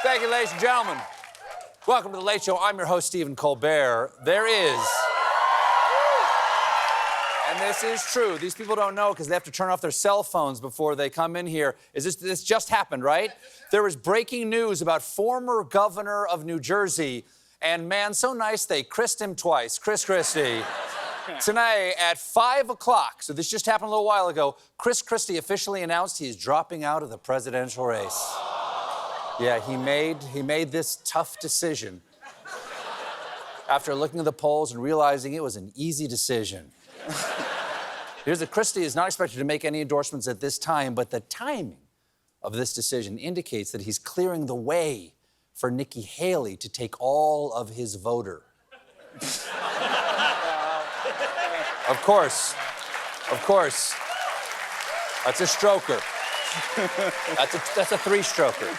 Thank you, ladies and gentlemen. Welcome to The Late Show. I'm your host, Stephen Colbert. There is, and this is true, these people don't know because they have to turn off their cell phones before they come in here. This just happened, right? There is breaking news about former governor of New Jersey, and man, so nice they Christ him twice. Christie. Tonight at 5 o'clock, so this just happened a little while ago, Christie officially announced he is dropping out of the presidential race. Yeah, he made this tough decision after looking at the polls and realizing it was an easy decision. Here's the Christie is not expected to make any endorsements at this time, but the timing of this decision indicates that he's clearing the way for Nikki Haley to take all of his voter. Of course. That's a stroker. That's a three-stroker.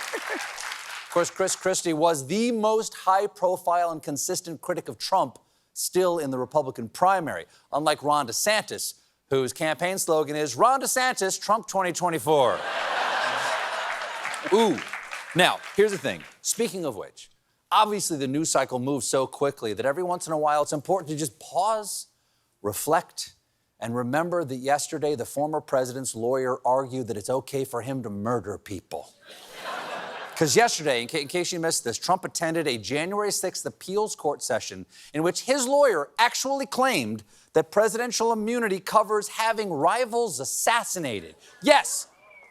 Of course, Christie was the most high-profile and consistent critic of Trump still in the Republican primary, unlike Ron DeSantis, whose campaign slogan is, Ron DeSantis, Trump 2024. Ooh. Now, here's the thing. Speaking of which, obviously the news cycle moves so quickly that every once in a while it's important to just pause, reflect, and remember that yesterday the former president's lawyer argued that it's okay for him to murder people. Because yesterday, in case you missed this, Trump attended a January 6th appeals court session in which his lawyer actually claimed that presidential immunity covers having rivals assassinated. Yes,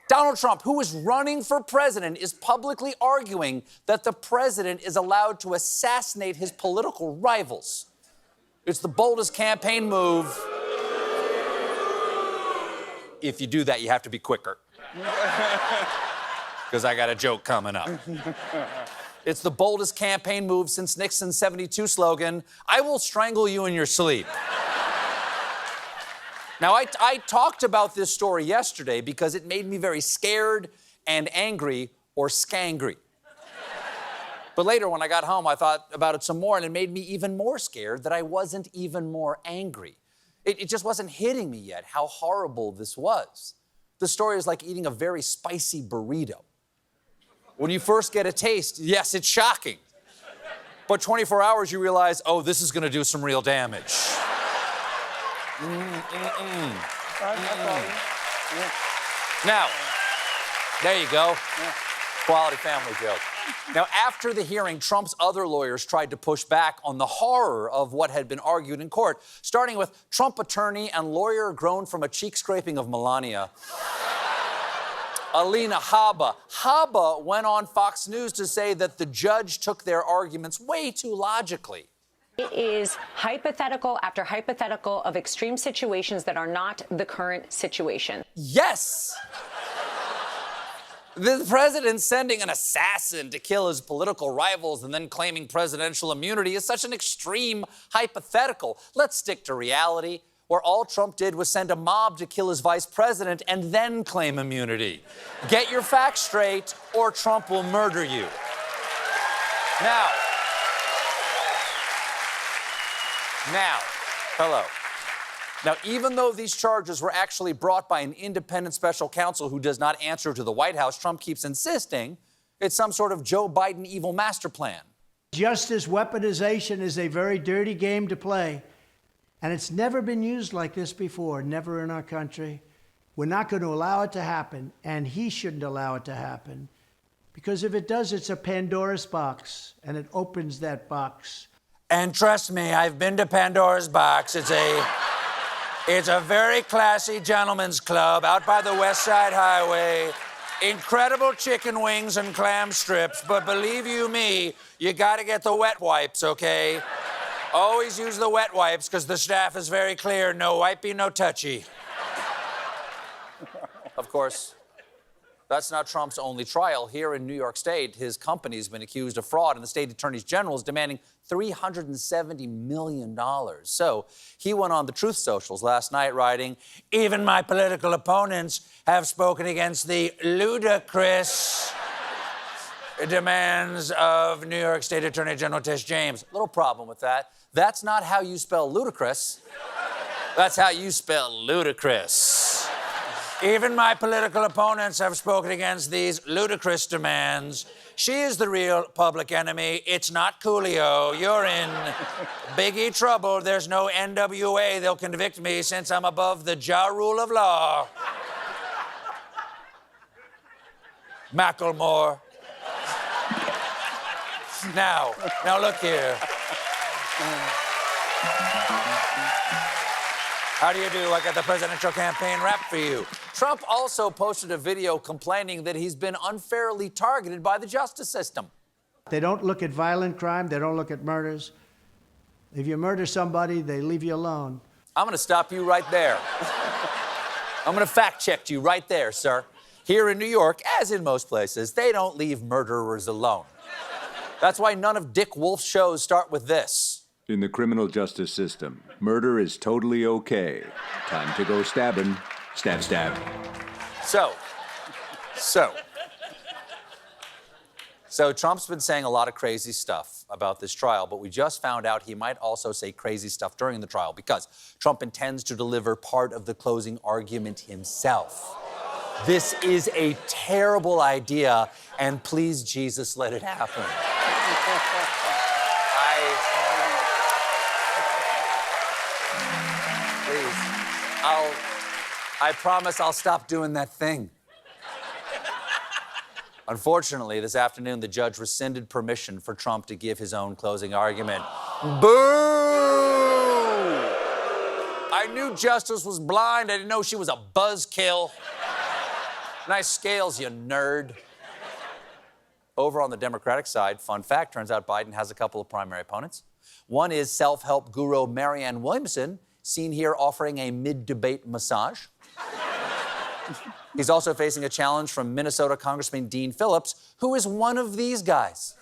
Donald Trump, who is running for president, is publicly arguing that the president is allowed to assassinate his political rivals. It's the boldest campaign move. If you do that, you have to be quicker. Because I got a joke coming up. It's the boldest campaign move since Nixon's '72 slogan, I will strangle you in your sleep. Now, I talked about this story yesterday because it made me very scared and angry, or skangry. But later, when I got home, I thought about it some more, and it made me even more scared that I wasn't even more angry. It just wasn't hitting me yet how horrible this was. The story is like eating a very spicy burrito. When you first get a taste, yes, it's shocking. But 24 hours, you realize, oh, this is going to do some real damage. Now, there you go. Quality family joke. Now, after the hearing, Trump's other lawyers tried to push back on the horror of what had been argued in court, starting with Trump attorney and lawyer grown from a cheek scraping of Melania, Alina Habba. Habba went on Fox News to say that the judge took their arguments way too logically. It is hypothetical after hypothetical of extreme situations that are not the current situation. Yes! The president sending an assassin to kill his political rivals and then claiming presidential immunity is such an extreme hypothetical. Let's stick to reality, where all Trump did was send a mob to kill his vice president and then claim immunity. Get your facts straight, or Trump will murder you. Now, hello. Now, even though these charges were actually brought by an independent special counsel who does not answer to the White House, Trump keeps insisting it's some sort of Joe Biden evil master plan. Justice weaponization is a very dirty game to play, and it's never been used like this before, never in our country. We're not going to allow it to happen, and he shouldn't allow it to happen, because if it does, it's a Pandora's box, and it opens that box. And trust me, I've been to Pandora's box. It's a very classy gentleman's club out by the West Side Highway. Incredible chicken wings and clam strips, but believe you me, you gotta get the wet wipes, okay? Always use the wet wipes, because the staff is very clear, no wipey, no touchy. Of course, that's not Trump's only trial. Here in New York State, his company's been accused of fraud, and the state attorney general is demanding $370 million. So he went on the Truth Socials last night writing, even my political opponents have spoken against the ludicrous demands of New York State Attorney General Tish James. Little problem with that. That's not how you spell ludicrous. That's how you spell ludicrous. Even my political opponents have spoken against these ludicrous demands. She is the real public enemy. It's not Coolio. You're in biggie trouble. There's no NWA. They'll convict me since I'm above the ja rule of law. Macklemore. Now look here. How do you do? I got the presidential campaign rap for you. Trump also posted a video complaining that he's been unfairly targeted by the justice system. They don't look at violent crime. They don't look at murders. If you murder somebody, they leave you alone. I'm going to stop you right there. I'm going to fact check you right there, sir. Here in New York, as in most places, they don't leave murderers alone. That's why none of Dick Wolf's shows start with this. In the criminal justice system, murder is totally okay. Time to go stabbing. Stab, stab. So Trump's been saying a lot of crazy stuff about this trial, but we just found out he might also say crazy stuff during the trial because Trump intends to deliver part of the closing argument himself. This is a terrible idea, and please, Jesus, let it happen. I promise I'll stop doing that thing. Unfortunately, this afternoon, the judge rescinded permission for Trump to give his own closing argument. Boo! I knew justice was blind. I didn't know she was a buzzkill. Nice scales, you nerd. Over on the Democratic side, fun fact, turns out Biden has a couple of primary opponents. One is self-help guru Marianne Williamson, seen here offering a mid-debate massage. He's also facing a challenge from Minnesota Congressman Dean Phillips, who is one of these guys.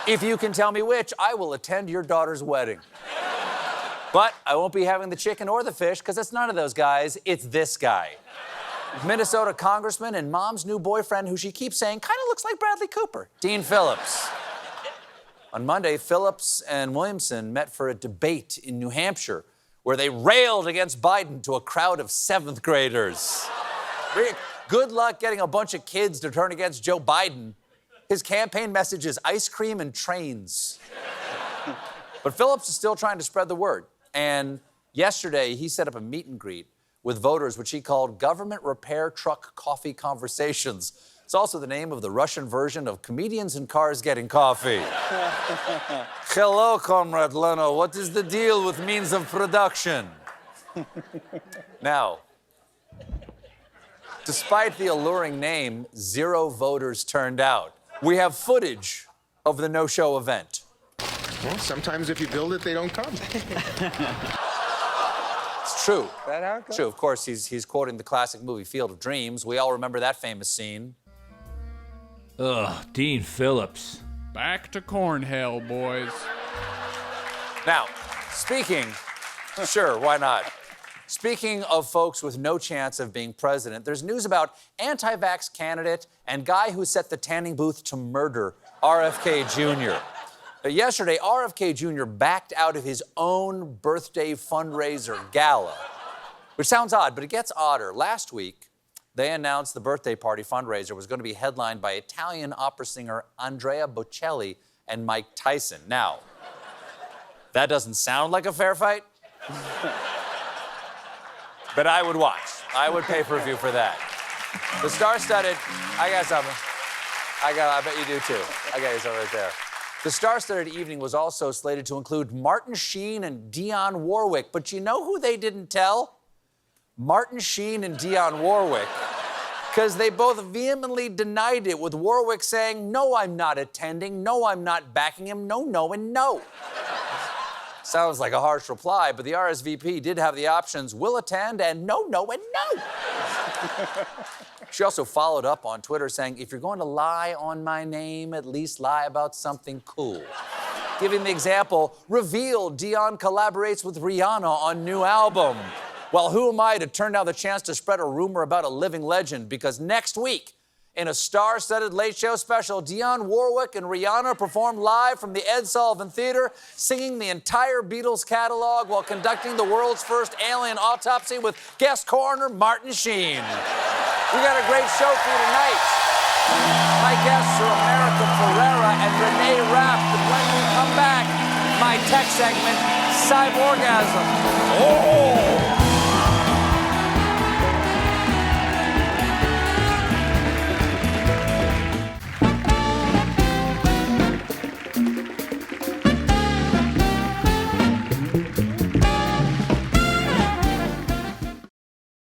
If you can tell me which, I will attend your daughter's wedding. But I won't be having the chicken or the fish, because it's none of those guys, it's this guy. Minnesota Congressman and mom's new boyfriend, who she keeps saying kind of looks like Bradley Cooper, Dean Phillips. On Monday, Phillips and Williamson met for a debate in New Hampshire where they railed against Biden to a crowd of seventh graders. Good luck getting a bunch of kids to turn against Joe Biden. His campaign message is ice cream and trains. But Phillips is still trying to spread the word. And yesterday, he set up a meet and greet with voters, which he called Government Repair Truck Coffee Conversations. It's also the name of the Russian version of Comedians in Cars Getting Coffee. Hello, Comrade Leno. What is the deal with means of production? Now, despite the alluring name, 0 voters turned out. We have footage of the no-show event. Well, sometimes if you build it, they don't come. It's true. That how it goes? True. Of course, he's quoting the classic movie Field of Dreams. We all remember that famous scene. Ugh, Dean Phillips. Back to Cornhell, boys. Now, sure, why not? Speaking of folks with no chance of being president, there's news about anti-vax candidate and guy who set the tanning booth to murder, RFK Jr. Yesterday, RFK Jr. backed out of his own birthday fundraiser gala, which sounds odd, but it gets odder. Last week, they announced the birthday party fundraiser was going to be headlined by Italian opera singer Andrea Bocelli and Mike Tyson. Now, that doesn't sound like a fair fight, but I would watch. I would pay per view for that. The star-studded, I got something. I bet you do too. I got you something right there. The star-studded evening was also slated to include Martin Sheen and Dionne Warwick, but you know who they didn't tell? Martin Sheen and Dionne Warwick, because they both vehemently denied it, with Warwick saying, "No, I'm not attending. No, I'm not backing him. No, no, and no." Sounds like a harsh reply, but the RSVP did have the options will attend and no, no, and no. She also followed up on Twitter saying, if you're going to lie on my name, at least lie about something cool. Giving the example, revealed Dionne collaborates with Rihanna on new album. Well, who am I to turn down the chance to spread a rumor about a living legend? Because next week, in a star-studded Late Show special, Dionne Warwick and Rihanna perform live from the Ed Sullivan Theater, singing the entire Beatles catalog while conducting the world's first alien autopsy with guest coroner Martin Sheen. We got a great show for you tonight. My guests are America Ferrera and Renee Rapp. And when we come back, my tech segment, Cyborgasm. Oh!